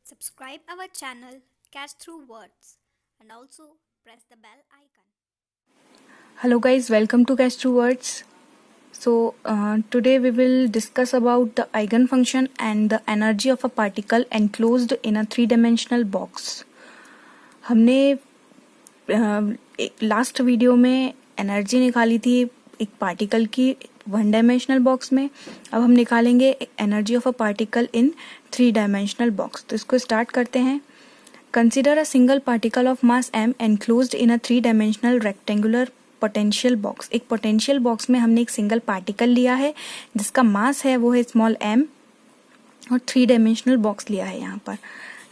Subscribe our channel Catch Through Words and also press the bell icon. Hello guys, welcome to Catch Through Words. Today we will discuss about the eigenfunction and the energy of a particle enclosed in a three-dimensional box. हमने last video में energy निकाली थी एक particle की one dimensional box में. अब हम निकालेंगे energy of a particle in three dimensional box. तो इसको स्टार्ट करते हैं. Consider a single particle of mass m enclosed in a three dimensional rectangular potential box. एक पोटेंशियल बॉक्स में हमने एक सिंगल पार्टिकल लिया है जिसका मास है वो है स्मॉल m और थ्री डायमेंशनल बॉक्स लिया है. यहाँ पर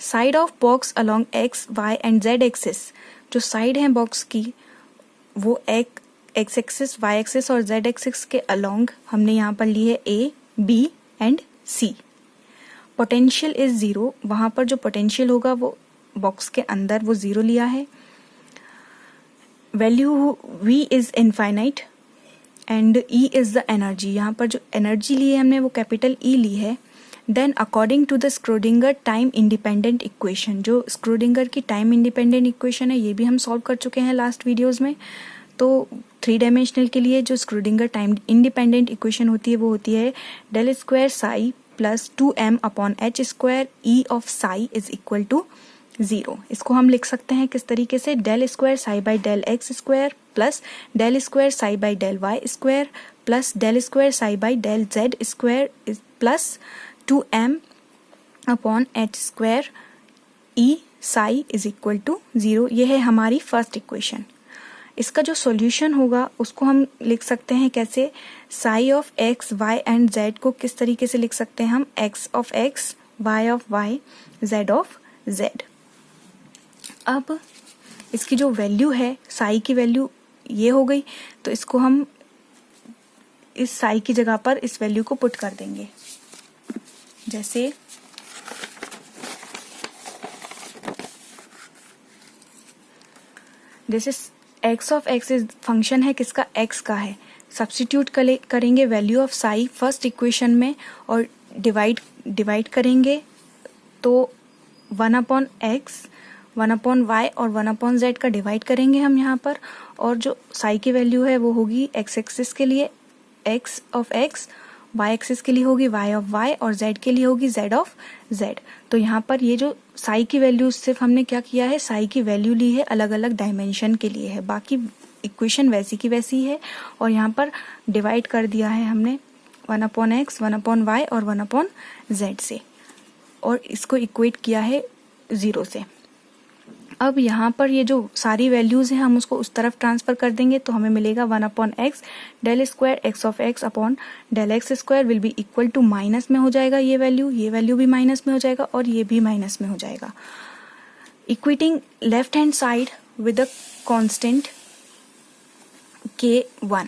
side of box along x, y and z axis. जो साइड है बॉक्स की वो x एक्सिस, y एक्सिस और z एक्सिस के अलोंग हमने यहाँ पर ली है a, b and c. Potential is zero. वहां पर जो पोटेंशियल होगा वो बॉक्स के अंदर वो जीरो लिया है. Value v is infinite and e is the energy. यहाँ पर जो एनर्जी ली है हमने वो कैपिटल E ली है. Then according to the Schrodinger time independent equation. जो स्क्रोडिंगर की टाइम इंडिपेंडेंट इक्वेशन है ये भी हम सॉल्व कर चुके हैं लास्ट वीडियोस में. तो थ्री डायमेंशनल के लिए जो स्क्रोडिंगर टाइम इंडिपेंडेंट इक्वेशन होती है वो होती है del square psi plus 2m upon H square E of psi is equal to 0. इसको हम लिख सकते हैं किस तरीके से, del square psi by del X square plus del square psi by del Y square plus del square psi by del Z square plus 2m upon H square E psi is equal to 0. ये है हमारी first equation. इसका जो solution होगा उसको हम लिख सकते हैं कैसे, psi of X, Y and Z को किस तरीके से लिख सकते हैं हम, X of X, Y of Y, Z of Z. अब इसकी जो वैल्यू है साई की वैल्यू ये हो गई. तो इसको हम इस साई की जगह पर इस वैल्यू को पुट कर देंगे. जैसे जैसे x of X is function है किसका, एक्स का है. सब्स्टिट्यूट करेंगे value of Sai first equation में और डिवाइड करेंगे. तो 1 अपॉन एक्स, 1 अपॉन वाई और 1 अपॉन जेड का डिवाइड करेंगे हम यहाँ पर. और जो साई की वैल्यू है वो होगी एक्स एक्सिस के लिए X of X, Y axis के लिए होगी वाई ऑफ वाई और जेड के लिए होगी जेड ऑफ जेड. तो यहाँ पर ये जो साई की वैल्यू सिर्फ हमने क्या किया है, साई की वैल्यू ली है अलग अलग डायमेंशन के लिए है. बाकी इक्वेशन वैसी की वैसी है. और यहाँ पर डिवाइड कर दिया है हमने 1 अपॉन एक्स, 1 अपॉन वाई और 1 अपॉन जेड से. और इसको इक्वेट किया है 0 से. अब यहाँ पर ये जो सारी वैल्यूज हैं हम उसको उस तरफ ट्रांसफर कर देंगे. तो हमें मिलेगा 1 upon X del square X of X upon del X square will be equal to minus में हो जाएगा ये वैल्यू भी माइनस में हो जाएगा और ये भी माइनस में हो जाएगा. Equating left hand side with a constant k1.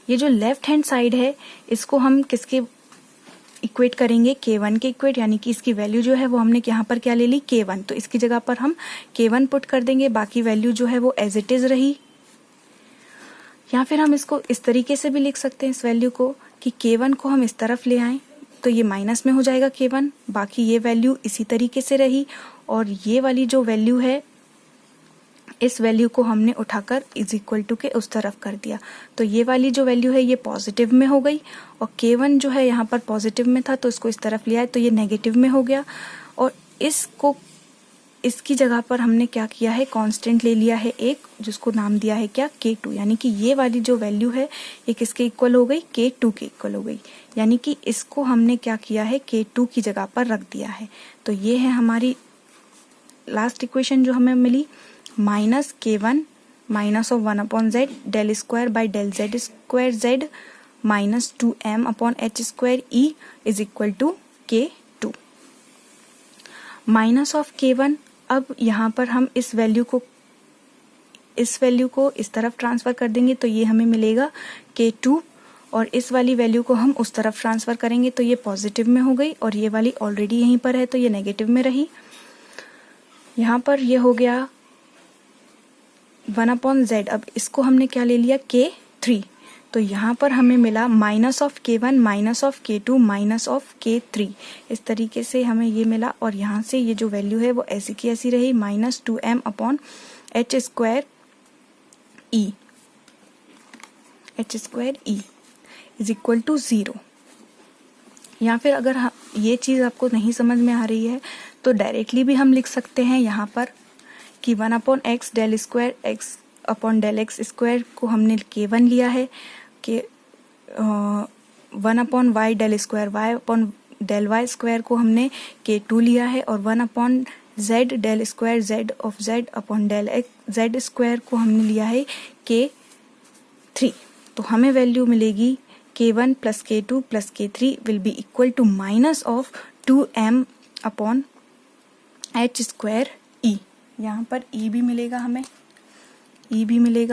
ये जो लेफ्ट हैंड साइड है इसको हम किसके इक्वेट करेंगे, k1 के इक्वेट. यानी कि इसकी वैल्यू जो है वो हमने यहाँ पर क्या ले ली, k1. तो इसकी जगह पर हम k1 पुट कर देंगे. बाकी वैल्यू जो है वो एज इट इज रही. या फिर हम इसको इस तरीके से भी लिख सकते हैं इस वैल्यू को कि k1 को हम इस तरफ ले आए तो ये माइनस में हो जाएगा k1. बाकी ये वैल्यू इसी तरीके से रही. और ये वाली जो वैल्यू है इस वैल्यू को हमने उठाकर इज इक्वल टू के उस तरफ कर दिया. तो ये वाली जो वैल्यू है ये पॉजिटिव में हो गई और k1 जो है यहाँ पर पॉजिटिव में था तो इसको इस तरफ लिया है तो ये नेगेटिव में हो गया. और इसकी जगह पर हमने क्या किया है, कांस्टेंट ले लिया है एक जिसको नाम दिया है क्या, k2. यानी कि ये वाली जो वैल्यू है ये किसके इक्वल हो गई, k2 के इक्वल हो गई. यानी कि इसको हमने क्या किया है, k2 की जगह पर रख दिया है. तो ये है हमारी लास्ट इक्वेशन जो हमें मिली, minus k1 minus of 1 upon Z del square by del Z square Z minus 2m upon H square E is equal to k2 minus of k1. अब यहाँ पर हम इस वैल्यू को इस तरफ ट्रांसफर कर देंगे तो ये हमें मिलेगा k2. और इस वाली वैल्यू को हम उस तरफ ट्रांसफर करेंगे तो ये पॉजिटिव में हो गई और ये वाली ऑलरेडी यहीं पर है तो ये नेगेटिव में रही. यहाँ पर ये हो गया 1 अपॉन जेड. अब इसको हमने क्या ले लिया, k3. तो यहाँ पर हमें मिला minus of K1 minus of K2 minus of K3, इस तरीके से हमें ये मिला। और यहाँ से ये जो वैल्यू है वो ऐसी की ऐसी रही, -2m upon h square E is equal to 0। या फिर अगर ये चीज़ आपको नहीं समझ में आ रही है तो डायरेक्टली भी हम लिख सकते हैं यहाँ पर कि 1 upon X del square X upon del X square को हमने K1 लिया है, कि 1 upon Y del square Y upon del Y square को हमने K2 लिया है, और 1 upon Z del square Z of Z upon del X Z square को हमने लिया है K3। तो हमें वैल्यू मिलेगी K1 plus K2 plus K3 will be equal to minus of 2m upon h square E। यहाँ पर E भी मिलेगा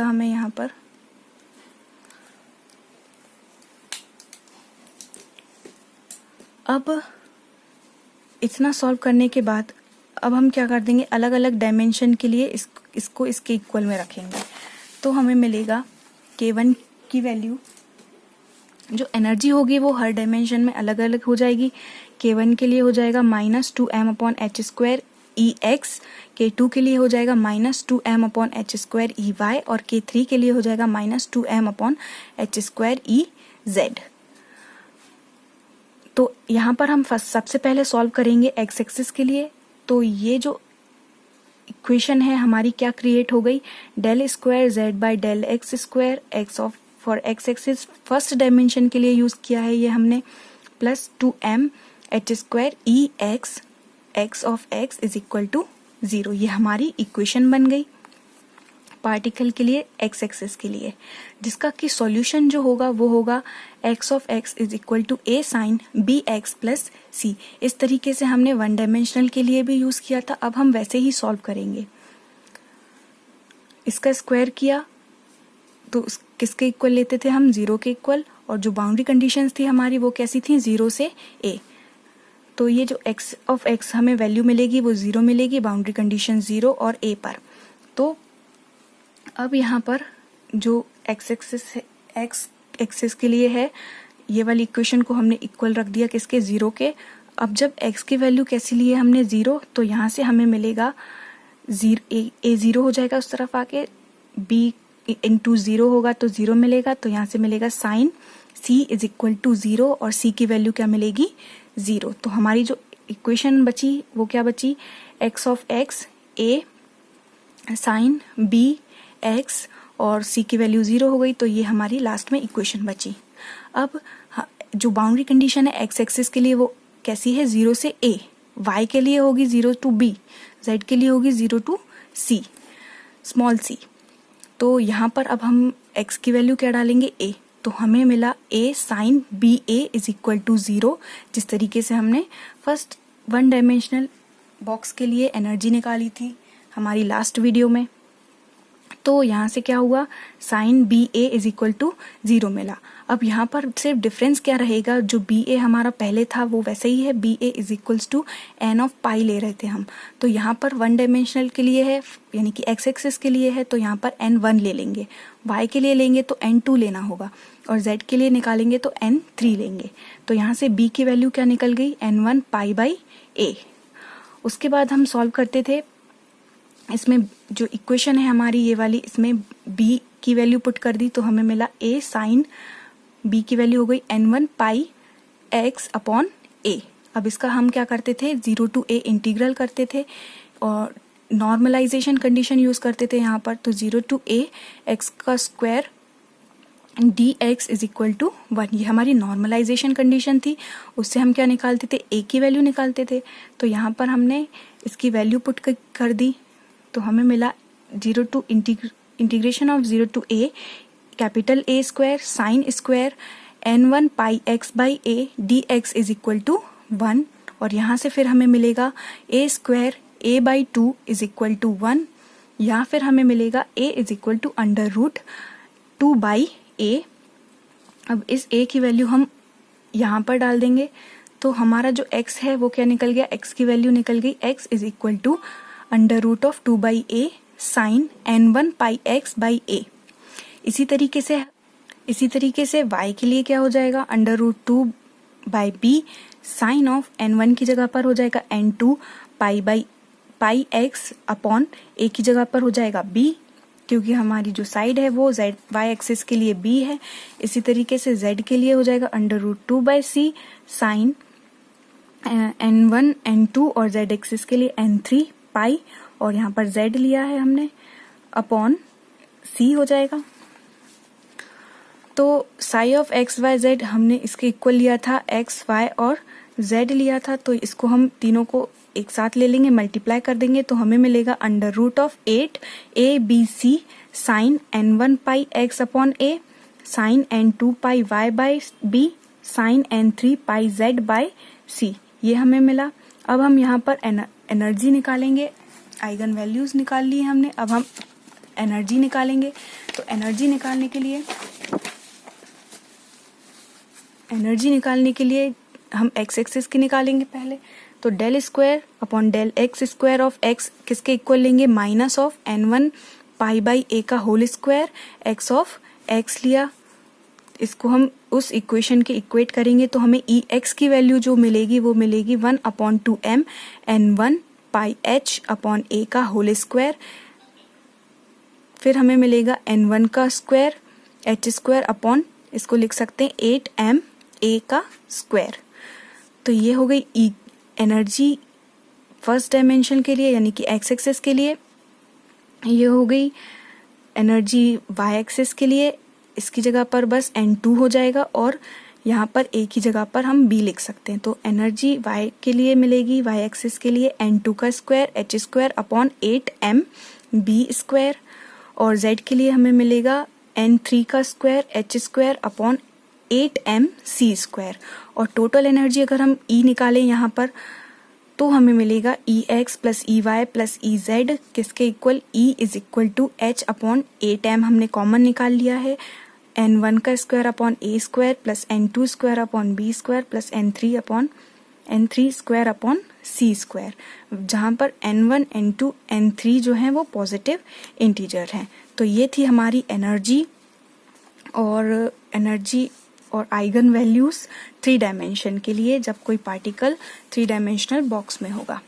हमें, यहाँ पर। अब इतना सॉल्व करने के बाद अब हम क्या कर देंगे, अलग अलग डायमेंशन के लिए इसको इसके इक्वल में रखेंगे। तो हमें मिलेगा K1 की वैल्यू, जो एनर्जी होगी वो हर डायमेंशन में अलग अलग हो जाएगी। K1 के लिए हो जाएगा -2m upon H square E X, K2 के लिए हो जाएगा -2m upon H square E Y, और K3 के लिए हो जाएगा -2m upon H square E Z. तो यहाँ पर हम सबसे पहले सॉल्व करेंगे एक्स एक्सिस के लिए। तो ये जो इक्वेशन है हमारी क्या क्रिएट हो गई, del square Z by del X square X of for X axis first dimension के लिए यूज किया है ये हमने, plus 2m H square E X X of X is equal to 0। ये हमारी इक्वेशन बन गई पार्टिकल के लिए एक्स एक्सिस के लिए, जिसका कि सॉल्यूशन जो होगा वो होगा X of X is equal to a sine B X plus C. इस तरीके से हमने वन डायमेंशनल के लिए भी यूज किया था, अब हम वैसे ही सॉल्व करेंगे। इसका स्क्वायर किया तो किसके इक्वल लेते थे हम, 0 के इक्वल, और जो बाउंड्री कंडीशंस थी हमारी वो कैसी थी, 0 से a। तो ये जो x ऑफ x हमें वैल्यू मिलेगी वो 0 मिलेगी, बाउंड्री कंडीशन 0 और a पर। तो अब यहाँ पर जो x एक्सिस के लिए है, ये वाली इक्वेशन को हमने इक्वल रख दिया किसके, 0 के। अब जब x की वैल्यू कैसी ली है हमने, 0, तो यहाँ से हमें मिलेगा a 0 हो जाएगा उस तरफ आके, b इंटू 0 होगा तो 0 मिलेगा, तो यहाँ से मिलेगा sine c is equal to 0, और c की वैल्यू क्या मिलेगी, 0। तो हमारी जो इक्वेशन बची वो क्या बची, x of x a sine b x, और c की वैल्यू 0 हो गई। तो ये हमारी लास्ट में इक्वेशन बची। अब जो बाउंड्री कंडीशन है x एक्सिस के लिए वो कैसी है, 0 से a, y के लिए होगी 0 टू b, z के लिए होगी 0 टू c, स्मॉल c। तो यहाँ पर अब हम x की वैल्यू क्या डालेंगे, a। तो हमें मिला a sine B A is equal to 0, जिस तरीके से हमने फर्स्ट वन डायमेंशनल बॉक्स के लिए एनर्जी निकाली थी हमारी लास्ट वीडियो में। तो यहाँ से क्या हुआ, sine B A is equal to 0 मिला। अब यहाँ पर सिर्फ डिफरेंस क्या रहेगा, जो बी ए हमारा पहले था वो वैसे ही है, B A is equals to N of pi ले रहे थे हम। तो यहाँ पर वन डायमेंशनल के लिए है, यानी कि एक्स एक्सिस के लिए है, तो यहाँ पर n1 ले लेंगे, y के लिए लेंगे तो n2 लेना होगा, और z के लिए निकालेंगे तो n3 लेंगे। तो यहाँ से b की वैल्यू क्या निकल गई, n1 पाई बाई a। उसके बाद हम सॉल्व करते थे, इसमें जो इक्वेशन है हमारी ये वाली, इसमें b की वैल्यू पुट कर दी तो हमें मिला a साइन b की वैल्यू हो गई n1 pi x upon a। अब इसका हम क्या करते थे, 0 टू a इंटीग्रल करते थे और नॉर्मलाइजेशन कंडीशन यूज करते थे यहाँ पर। तो 0 टू a x का square dx is equal to 1, ये हमारी नॉर्मलाइजेशन कंडीशन थी। उससे हम क्या निकालते थे, a की वैल्यू निकालते थे। तो यहाँ पर हमने इसकी वैल्यू पुट कर दी तो हमें मिला 0 to integration of 0 to a capital A square sine square n1 pi x by a dx is equal to 1, और यहाँ से फिर हमें मिलेगा a square a by 2 is equal to 1, या फिर हमें मिलेगा a is equal to under root 2 by a। अब इस a की वैल्यू हम यहाँ पर डाल देंगे तो हमारा जो x है वो क्या निकल गया, x की वैल्यू निकल गई x is equal to under root of 2 by a sine n1 pi x by a। इसी तरीके से इसी तरीके से y के लिए क्या हो जाएगा, √2/b साइन ऑफ n1 की जगह पर हो जाएगा n2 pi x upon a की जगह पर हो जाएगा b, क्योंकि हमारी जो साइड है वो y एक्सिस के लिए b है। इसी तरीके से z के लिए हो जाएगा √2/c साइन n1 n2 और z एक्सिस के लिए n3 पाई, और यहाँ पर z लिया है हमने, अपॉन c हो जाएगा। तो psi of X Y Z हमने इसके इक्वल लिया था, एक्स वाई और जेड लिया था, तो इसको हम तीनों को एक साथ ले लेंगे, मल्टीप्लाई कर देंगे तो हमें मिलेगा √8 ABC sine n1 pi x upon a sine n2 pi y by b sine n3 pi z by c, ये हमें मिला। अब हम यहाँ पर एनर्जी निकालेंगे, आइगन वैल्यूज निकाल लिए हमने, अब हम एनर्जी निकालेंगे। तो एनर्जी निकालने के लिए हम x एक्सिस की निकालेंगे पहले, तो del square upon del X square of x किसके इक्वल लेंगे, minus of n1 pi by a का whole square x of x लिया। इसको हम उस इक्वेशन के इक्वेट करेंगे तो हमें ex की वैल्यू जो मिलेगी वो मिलेगी 1/2m n1 pi h upon a का होल स्क्वायर, फिर हमें मिलेगा n1 का स्क्वायर h स्क्वायर अपॉन, इसको लिख सकते हैं 8m a का स्क्वायर। तो ये हो गई एनर्जी फर्स्ट डायमेंशन के लिए यानी कि x एक्सिस के लिए, ये हो गई एनर्जी y एक्सिस के लिए, इसकी जगह पर बस n2 हो जाएगा और यहाँ पर a की जगह पर हम b लिख सकते हैं। तो एनर्जी y के लिए मिलेगी, y एक्सिस के लिए n2 का square h square upon 8m b square, और z के लिए हमें मिलेगा n3 का square h square upon 8m c square. और टोटल एनर्जी अगर हम E निकालें यहाँ पर तो हमें मिलेगा Ex plus Ey plus Ez किसके equal, E is equal to h upon 8m हमने कॉमन निकाल लिया है, n1 का square upon a square plus n2 square upon b square plus n3 square upon c square, जहाँ पर n1 n2 n3 जो हैं वो पॉजिटिव इंटीजर हैं। तो ये थी हमारी एनर्जी और आइगन वैल्यूज 3 डायमेंशन के लिए, जब कोई पार्टिकल 3 डायमेंशनल बॉक्स में होगा।